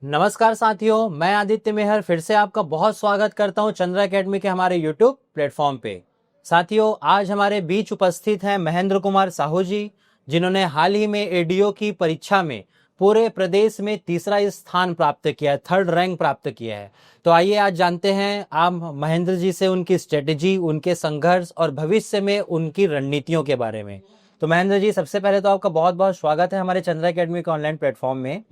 नमस्कार साथियों, मैं आदित्य मेहर फिर से आपका बहुत स्वागत करता हूं चंद्र एकेडमी के हमारे यूट्यूब प्लेटफॉर्म पे। साथियों, आज हमारे बीच उपस्थित हैं महेंद्र कुमार साहू जी, जिन्होंने हाल ही में एडीओ की परीक्षा में पूरे प्रदेश में तीसरा स्थान प्राप्त किया है, 3rd रैंक प्राप्त किया है। तो आइए आज जानते हैं आप महेंद्र जी से उनकी स्ट्रेटेजी, उनके संघर्ष और भविष्य में उनकी रणनीतियों के बारे में। तो महेंद्र जी, सबसे पहले तो आपका बहुत बहुत स्वागत है हमारे चंद्र एकेडमी के ऑनलाइन प्लेटफॉर्म में,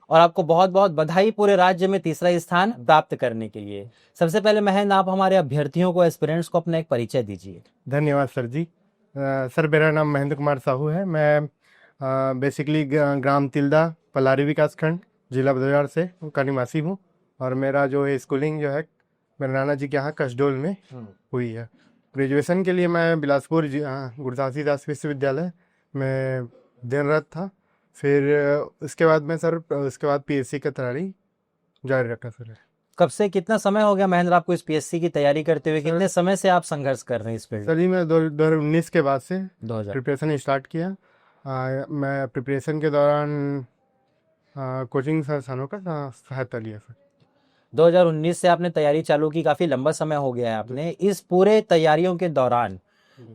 और आपको बहुत बहुत बधाई पूरे राज्य में तीसरा स्थान प्राप्त करने के लिए। सबसे पहले महेंद्र, आप हमारे अभ्यर्थियों को, एस्पिरेंट्स को अपना एक परिचय दीजिए। धन्यवाद सर जी। सर, मेरा नाम महेंद्र कुमार साहू है। मैं बेसिकली ग्राम तिल्दा, पलारी विकासखंड, जिला बदौर से का निवासी हूँ। और मेरा जो है स्कूलिंग जो है मेरे नाना जी के यहाँ कसडोल में हुई है। ग्रेजुएशन के लिए मैं बिलासपुर गुरदासी दास विश्वविद्यालय में अध्ययनरत था। फिर उसके बाद पीएससी का तैयारी जारी रखा सर। कब से, कितना समय हो गया महेंद्र आपको इस पीएससी की तैयारी करते हुए? कितने समय से आप संघर्ष कर रहे हैं इस फील्ड? सर जी, मैं 2019 के बाद से 2000 प्रिपरेशन स्टार्ट किया। मैं प्रिपरेशन के दौरान कोचिंग संस्थानों का सहायता लिया सर। 2019 से आपने तैयारी चालू की, काफी लंबा समय हो गया है आपने। इस पूरे तैयारियों के दौरान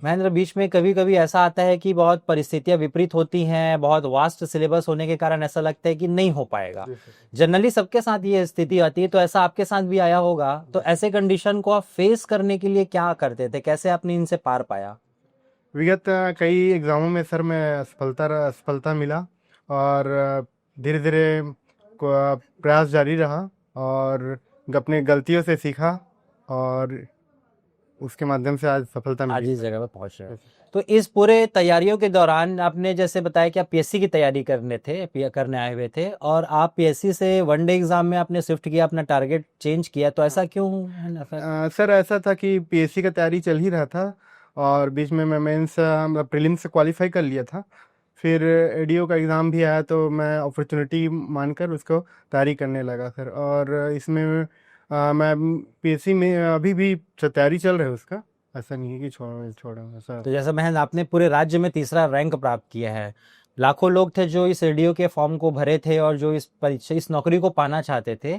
महेंद्र, बीच में कभी कभी ऐसा आता है कि बहुत परिस्थितियां विपरीत होती हैं, बहुत वास्ट सिलेबस होने के कारण ऐसा लगता है कि नहीं हो पाएगा। जनरली सबके साथ ये स्थिति आती है, तो ऐसा आपके साथ भी आया होगा। तो ऐसे कंडीशन को आप फेस करने के लिए क्या करते थे, कैसे आपने इनसे पार पाया? विगत कई एग्जामों में सर मैं सफलता मिला, और धीरे धीरे प्रयास जारी रहा और अपने गलतियों से सीखा, और उसके माध्यम से आज सफलता आज मिली। इस जगह पर पहुंच रहे हैं। तो इस पूरे तैयारियों के दौरान आपने जैसे बताया कि आप पीएससी की तैयारी करने आए हुए थे, और आप पीएससी से वनडे एग्जाम में आपने शिफ्ट किया, अपना टारगेट चेंज किया, तो ऐसा क्यों है ना फिर? सर, ऐसा था कि पीएससी का तैयारी चल ही रहा था, और बीच में मैं मेंस प्रीलिम्स से क्वालिफाई कर लिया था। फिर एडीओ का एग्ज़ाम भी आया, तो मैं अपॉर्चुनिटी मानकर उसको तैयारी करने लगा सर। और इसमें मैं पीएससी में अभी भी तैयारी चल रहा है उसका, ऐसा नहीं है कि छोड़ा सर। तो जैसे महेंद्र, आपने पूरे राज्य में तीसरा रैंक प्राप्त किया है। लाखों लोग थे जो इस एडीओ के फॉर्म को भरे थे और जो इस परीक्षा, इस नौकरी को पाना चाहते थे।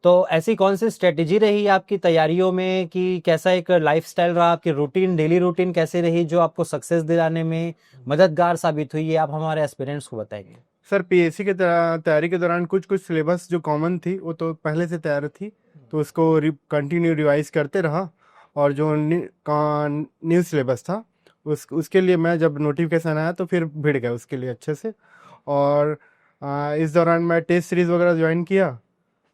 तो ऐसी कौन सी स्ट्रेटेजी रही आपकी तैयारियों में, कि कैसा एक लाइफस्टाइल रहा, आपकी रूटीन, डेली रूटीन कैसे रही जो आपको सक्सेस दिलाने में मददगार साबित हुई? ये आप हमारे एस्पिरेंट्स को बताएंगे। सर, पीएससी के तैयारी के दौरान कुछ सिलेबस जो कॉमन थी वो तो पहले से तैयार थी, तो उसको कंटिन्यू रिवाइज करते रहा। और जो न्यू सिलेबस था उसके लिए मैं जब नोटिफिकेशन आया तो फिर भिड़ गया उसके लिए अच्छे से। और इस दौरान मैं टेस्ट सीरीज वगैरह ज्वाइन किया,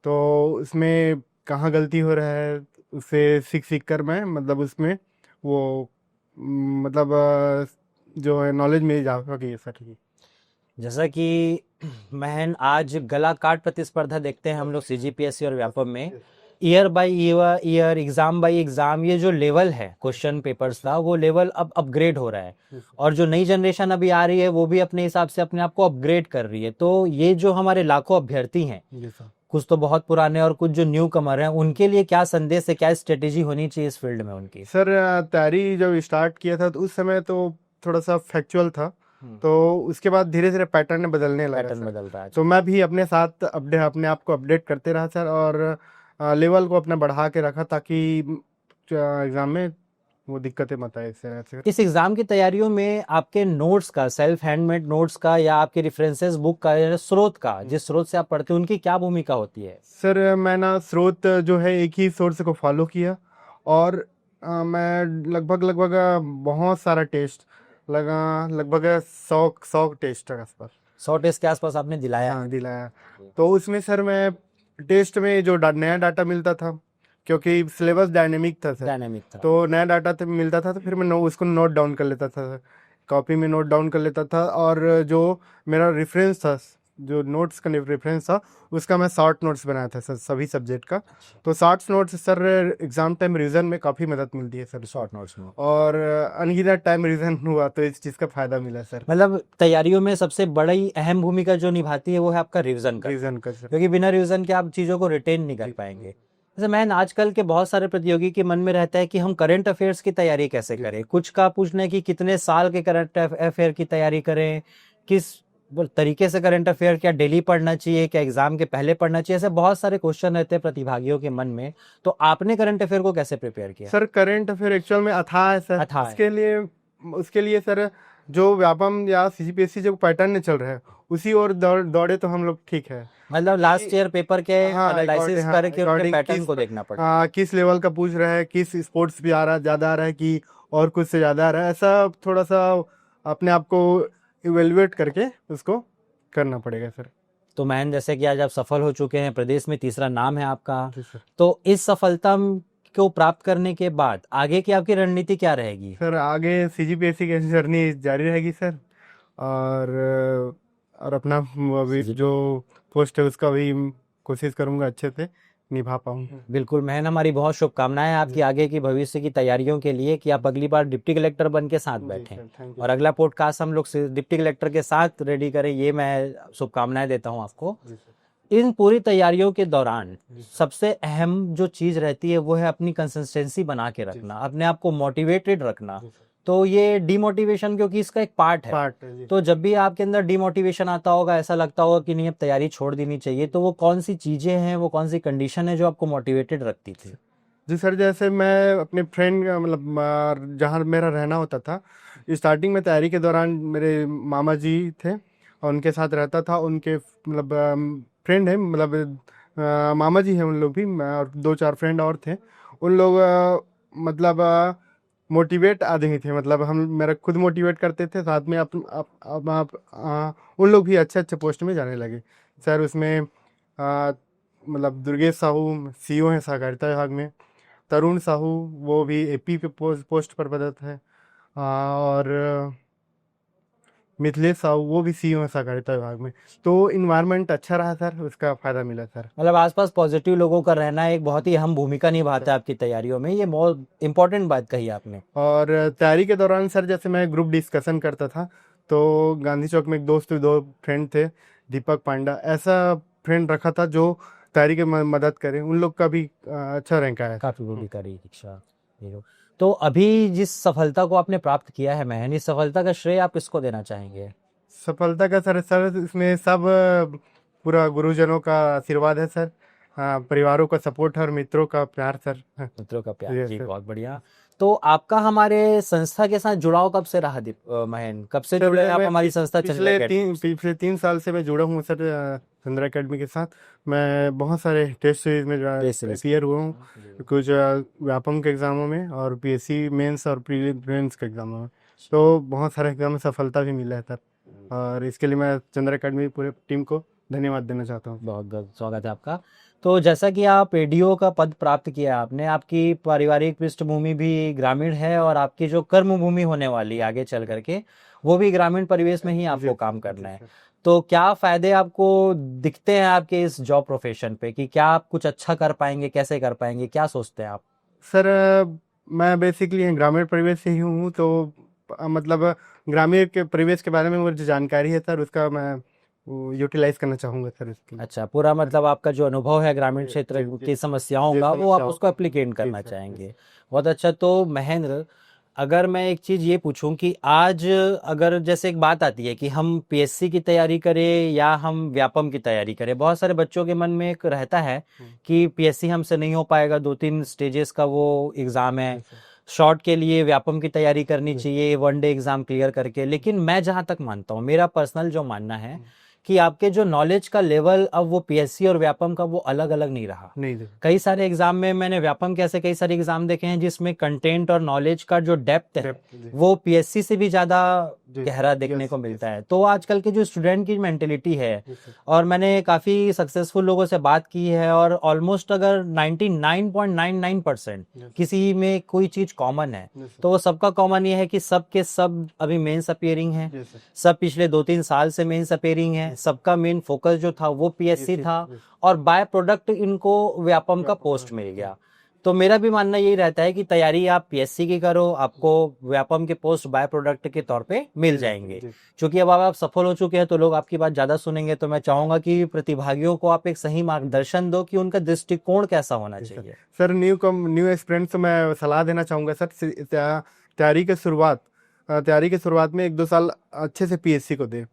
तो उसमें कहाँ गलती हो रहा है उसे सीख कर मैं उसमें वो जो है नॉलेज में इजाफा किया सर जी। जैसा कि महन, आज गला काट प्रतिस्पर्धा देखते हैं हम लोग सीजीपीएससी और व्यापम में, year by year, exam by exam, ये जो लेवल है क्वेश्चन पेपर्स का, वो लेवल अब अपग्रेड हो रहा है। और जो नई जनरेशन अभी आ रही है वो भी अपने हिसाब से अपने आप को अपग्रेड कर रही है। तो ये जो हमारे लाखों अभ्यर्थी हैं, कुछ तो बहुत पुराने और कुछ जो न्यू कमर हैं, उनके लिए क्या संदेश है, क्या स्ट्रेटेजी होनी चाहिए इस फील्ड में उनकी? सर, तैयारी जब स्टार्ट किया था तो उस समय तो थोड़ा सा फैक्चुअल था, तो उसके बाद धीरे धीरे पैटर्न बदलने लगा पैटर्न सर। बदल रहा है। तो मैं भी अपने साथ अपने आप को अपडेट करते रहा सर, और लेवल को अपना बढ़ा के रखा ताकि एग्जाम में वो दिक्कतें मत आए इससे। इस एग्जाम की तैयारियों में आपके नोट्स का, सेल्फ हैंडमेड नोट्स का, या आपके रेफरेंसेस बुक का, या स्रोत का, जिस स्रोत से आप पढ़ते हैं, उनकी क्या भूमिका होती है? सर, मैं ना स्रोत जो है एक ही सोर्स को फॉलो किया, और मैं लगभग बहुत सारा टेस्ट लगभग 100 टेस्ट के आसपास, 100 टेस्ट के आसपास आपने दिलाया? हाँ, दिलाया। तो उसमें सर मैं टेस्ट में जो नया डाटा मिलता था, क्योंकि सिलेबस डायनेमिक था सर, डायनेमिक था। तो नया डाटा तो मिलता था, तो फिर मैं उसको नोट डाउन कर लेता था, कॉपी में नोट डाउन कर लेता था। और जो मेरा रेफरेंस था, जो नोट्स का रेफरेंस था, उसका मैं शॉर्ट नोट्स बनाया था सर, सभी सब्जेक्ट का। तो short notes sir exam time revision में काफ़ी मदद मिलती है सर, शॉर्ट नोट्स में। और अनगिनत टाइम रिवीजन हुआ तो इस चीज़ का फायदा मिला सर। मतलब तैयारियों में सबसे बड़ी अहम भूमिका जो निभाती है वो है आपका रिवीजन का, सर, क्योंकि बिना रिवीजन के आप चीज़ों को रिटेन नहीं कर पाएंगे। जैसे मैन, आजकल के बहुत सारे प्रतियोगी के मन में रहता है कि हम करंट अफेयर्स की तैयारी कैसे करें। कुछ का पूछना है कि कितने साल के करंट अफेयर की तैयारी करें, किस बोल तरीके से करंट अफेयर क्या डेली पढ़ना चाहिए, क्या एग्जाम के पहले पढ़ना चाहिए, ऐसे बहुत सारे क्वेश्चन रहते हैं प्रतिभागियों के मन में। तो आपने करंट अफेयर को कैसे प्रिपेयर किया? सर करंट अफेयर एक्चुअल में अथाह है सर। अथाह है। उसके लिए सर जो व्यापम या सीजीपीएससी जो पैटर्न में चल रहा है उसी और दौड़े तो हम लोग ठीक है। मतलब लास्ट ईयर पेपर के हाँ, एनालिसिस करके उनके according पैटर्न को देखना पड़ता है। किस लेवल का पूछ रहा है, किस स्पोर्ट्स पे आ रहा ज्यादा आ रहा है कि और कुछ से ज्यादा आ रहा है, ऐसा थोड़ा सा अपने आप को इवेल्युएट करके उसको करना पड़ेगा सर। तो मैन, जैसे कि आज आप सफल हो चुके हैं, प्रदेश में तीसरा नाम है आपका, जी सर। तो इस सफलता को प्राप्त करने के बाद आगे की आपकी रणनीति क्या रहेगी? सर आगे सीजीपीएससी की जर्नी जारी रहेगी सर, और अपना अभी जो पोस्ट है उसका भी कोशिश करूंगा अच्छे से निभा पाऊँ। बिल्कुल मैन, हमारी बहुत शुभकामनाएं आपकी आगे की भविष्य की तैयारियों के लिए कि आप अगली बार डिप्टी कलेक्टर बन के साथ बैठें और अगला पॉडकास्ट हम लोग डिप्टी कलेक्टर के साथ रेडी करें, ये मैं शुभकामनाएं देता हूं आपको। इन पूरी तैयारियों के दौरान सबसे अहम जो चीज रहती है वो है अपनी कंसिस्टेंसी बना के रखना, अपने आप को मोटिवेटेड रखना। तो ये डिमोटिवेशन क्योंकि इसका एक पार्ट है, तो जब भी आपके अंदर डिमोटिवेशन आता होगा, ऐसा लगता होगा कि नहीं अब तैयारी छोड़ देनी चाहिए, तो वो कौन सी चीजें हैं, वो कौन सी कंडीशन है जो आपको मोटिवेटेड रखती थी? जी सर, जैसे मैं अपने फ्रेंड मतलब जहाँ मेरा रहना होता था, स्टार्टिंग में तैयारी के दौरान मेरे मामा जी थे और उनके साथ रहता था। उनके मतलब फ्रेंड है, मतलब मामा जी हैं उन लोग भी, और 2-4 फ्रेंड और थे। उन लोग मतलब मोटिवेट आदमी थे, मतलब हम मेरा खुद मोटिवेट करते थे साथ में। उन लोग भी अच्छे अच्छे पोस्ट में जाने लगे सर। उसमें मतलब दुर्गेश साहू सीईओ हैं सहकारिता विभाग में, तरुण साहू वो भी एपी पे पोस्ट पर पदस्थ है, और मिथिलेश साहू वो भी सीईओ है सहकारिता विभाग में। तो इन्वायरमेंट अच्छा रहा सर, उसका फायदा मिला सर। मतलब आसपास पॉजिटिव लोगों का रहना एक बहुत ही अहम भूमिका निभाता है आपकी तैयारियों में, ये बहुत इंपॉर्टेंट बात कही आपने। और तैयारी के दौरान सर जैसे मैं ग्रुप डिस्कशन करता था, तो गांधी चौक में एक दोस्त 2 फ्रेंड थे, दीपक पांडा, ऐसा फ्रेंड रखा था जो तैयारी के मदद करे। उन लोग का भी अच्छा रैंक आया। काफी भूमिकारी शिक्षा। तो अभी जिस सफलता को आपने प्राप्त किया है महन, इस सफलता का श्रेय आप किसको देना चाहेंगे? सफलता का सर इसमें सब पूरा गुरुजनों का आशीर्वाद है सर, परिवारों का सपोर्ट है और मित्रों का प्यार सर। मित्रों का प्यार Yes, जी, sir. बहुत बढ़िया। तो आपका हमारे संस्था के साथ जुड़ाव कब से रहा महन, कब से सर जुड़े आप मैं हमारी संस्था पिछले 3 साल से मैं जुड़ा हूँ सर चंद्रा अकेडमी के साथ। मैं बहुत सारे टेस्ट सीरीज में अपियर हुआ हूँ, कुछ व्यापम के एग्जामों में और पीएससी मेंस और प्रीलिम्स के एग्जामों में। तो बहुत सारे एग्जाम में सफलता भी मिला है सर, और इसके लिए मैं चंद्रा अकेडमी पूरे टीम को धन्यवाद देना चाहता हूँ। बहुत बहुत स्वागत है आपका। तो जैसा कि आप एडीओ का पद प्राप्त किया आपने, आपकी पारिवारिक पृष्ठभूमि भी ग्रामीण है और आपकी जो कर्म भूमि होने वाली आगे चल करके वो भी ग्रामीण परिवेश में ही आपको काम करना है। तो क्या फायदे आपको दिखते हैं आपके इस जॉब प्रोफेशन पे, कि क्या आप कुछ अच्छा कर पाएंगे, कैसे कर पाएंगे, क्या सोचते हैं आप? सर मैं बेसिकली ग्रामीण परिवेश से ही हूँ, तो मतलब ग्रामीण के परिवेश के बारे में मुझे जानकारी है सर, उसका मैं यूटिलाइज करना चाहूँगा सर इसके लिए। अच्छा, पूरा मतलब आपका जो अनुभव है ग्रामीण क्षेत्र की समस्याओं का वो आप उसको एप्लीकेट करना सर, चाहेंगे। बहुत अच्छा। तो महेंद्र, अगर मैं एक चीज ये पूछूं कि आज अगर जैसे एक बात आती है कि हम पीएससी की तैयारी करें या हम व्यापम की तैयारी करें, बहुत सारे बच्चों के मन में एक रहता है कि पीएससी हमसे नहीं हो पाएगा, 2-3 स्टेजेस का वो एग्जाम है, शॉर्ट के लिए व्यापम की तैयारी करनी चाहिए 1 डे एग्जाम क्लियर करके। लेकिन मैं जहां तक मानता हूं, मेरा पर्सनल जो मानना है कि आपके जो नॉलेज का लेवल अब वो पीएससी और व्यापम का वो अलग अलग नहीं रहा। कई सारे एग्जाम में मैंने व्यापम के ऐसे कई सारे एग्जाम देखे हैं जिसमें कंटेंट और नॉलेज का जो डेप्थ है वो पीएससी से भी ज्यादा गहरा देखने को मिलता है। तो आजकल के जो स्टूडेंट की मेंटेलिटी है, और मैंने काफी सक्सेसफुल लोगों से बात की है, और ऑलमोस्ट अगर 99.99% किसी में कोई चीज कॉमन है तो वो सबका कॉमन ये है कि सब के सब अभी मेंस अपीयरिंग है, सब पिछले 2-3 साल से मेंस अपीयरिंग है, सबका मेन फोकस जो था वो पीएससी था, और बाय प्रोडक्ट इनको व्यापम का पोस्ट मिल गया। तो मेरा भी मानना यही रहता है कि तैयारी आप पीएससी की करो, आपको व्यापम के पोस्ट बाय प्रोडक्ट के तौर पे मिल जाएंगे। क्योंकि अब आप सफल हो चुके हैं तो लोग आपकी बात ज्यादा सुनेंगे। तो मैं चाहूंगा कि प्रतिभागियों को आप एक सही मार्गदर्शन दो कि उनका दृष्टिकोण कैसा होना चाहिए। सर न्यू एस्पिरेंट्स को मैं सलाह देना चाहूंगा सर, तैयारी के शुरुआत में 1-2 साल अच्छे से पीएससी को दे,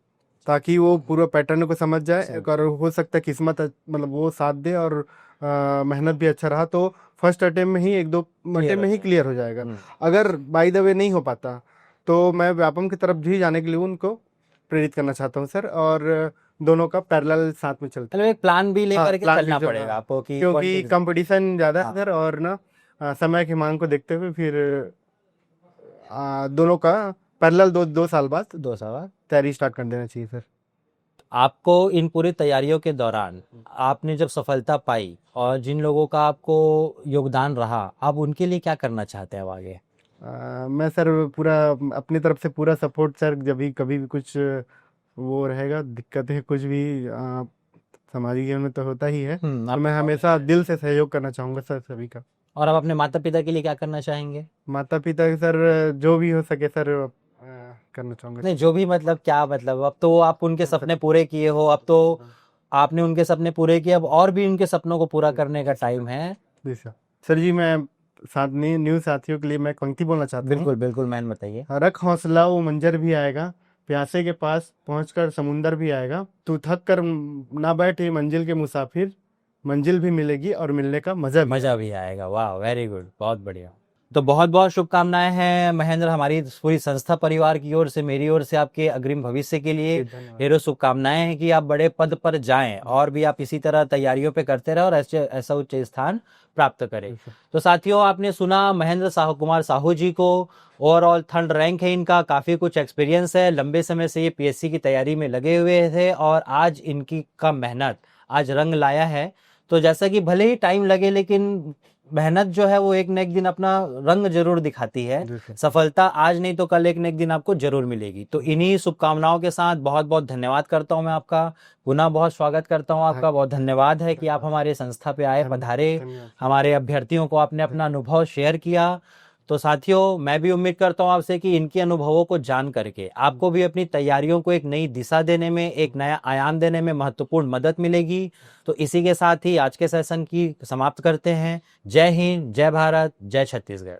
ताकि वो पूरा पैटर्न को समझ जाए। सही। और हो सकता है किस्मत मतलब वो साथ दे और मेहनत भी अच्छा रहा तो फर्स्ट अटेम्प्ट में ही एक दो अटेम्प्ट में ही क्लियर हो जाएगा। अगर बाय द वे नहीं हो पाता तो मैं व्यापम की तरफ भी जाने के लिए उनको प्रेरित करना चाहता हूँ सर। और दोनों का पैरेलल साथ में चलता मतलब एक प्लान भी हाँ, लेकर के प्लान चलना भी जो पड़ेगा हाँ, आपको कि क्योंकि कंपटीशन ज़्यादा हाँ। है सर। और ना समय की मांग को देखते हुए फिर दोनों का पैरेलल 2 साल बाद 2 साल तैयारी स्टार्ट कर देना चाहिए सर। आपको इन पूरी तैयारियों के दौरान आपने जब सफलता पाई और जिन लोगों का आपको योगदान रहा, आप उनके लिए क्या करना चाहते हैं अब आगे? मैं सर पूरा अपनी तरफ से पूरा सपोर्ट सर। जब भी कभी भी कुछ वो रहेगा दिक्कतें कुछ भी सामाजिक जीवन में तो होता ही है, तो मैं हमेशा दिल से सहयोग करना चाहूँगा सर सभी का। और आप अपने माता पिता के लिए क्या करना चाहेंगे? माता पिता सर जो भी हो सके सर करना चाहूँगा। नहीं, जो भी मतलब क्या मतलब, अब तो आप उनके सपने पूरे किए हो, अब तो आपने उनके सपने पूरे किए, अब और भी उनके सपनों को पूरा करने का टाइम है। जी सर। सर जी मैं साथ न्यू साथियों के लिए मैं पंक्ति बोलना चाहता हूँ। बिल्कुल बिल्कुल, मैन बताइए। रख हौसला वो मंजर भी आएगा, प्यासे के पास पहुंचकर समुंदर भी आएगा। तू थक कर ना बैठे मंजिल के मुसाफिर, मंजिल भी मिलेगी और मिलने का मजा भी आएगा। वाह, वेरी गुड, बहुत बढ़िया। तो बहुत बहुत शुभकामनाएं हैं महेंद्र, हमारी पूरी संस्था परिवार की ओर से, मेरी ओर से आपके अग्रिम भविष्य के लिए ढेरों शुभकामनाएं हैं कि आप बड़े पद पर जाएं और भी आप इसी तरह तैयारियों पे करते रहे और ऐसा उच्च स्थान प्राप्त करें। तो साथियों, आपने सुना महेंद्र कुमार साहू जी को। ओवरऑल 3rd रैंक है इनका, काफ़ी कुछ एक्सपीरियंस है, लंबे समय से ये पीएससी की तैयारी में लगे हुए थे और आज इनकी का मेहनत आज रंग लाया है। तो जैसा कि भले ही टाइम लगे लेकिन मेहनत जो है वो एक न एक दिन अपना रंग जरूर दिखाती है। सफलता आज नहीं तो कल एक न एक दिन आपको जरूर मिलेगी। तो इन्हीं शुभकामनाओं के साथ बहुत बहुत धन्यवाद करता हूं मैं आपका, पुनः बहुत स्वागत करता हूं आपका। बहुत धन्यवाद है कि आप हमारे संस्था पे आए, पधारे, हमारे अभ्यर्थियों को आपने अपना अनुभव शेयर किया। तो साथियों, मैं भी उम्मीद करता हूं आपसे कि इनके अनुभवों को जान करके आपको भी अपनी तैयारियों को एक नई दिशा देने में, एक नया आयाम देने में महत्वपूर्ण मदद मिलेगी। तो इसी के साथ ही आज के सेशन की समाप्त करते हैं। जय हिंद, जय भारत, जय छत्तीसगढ़।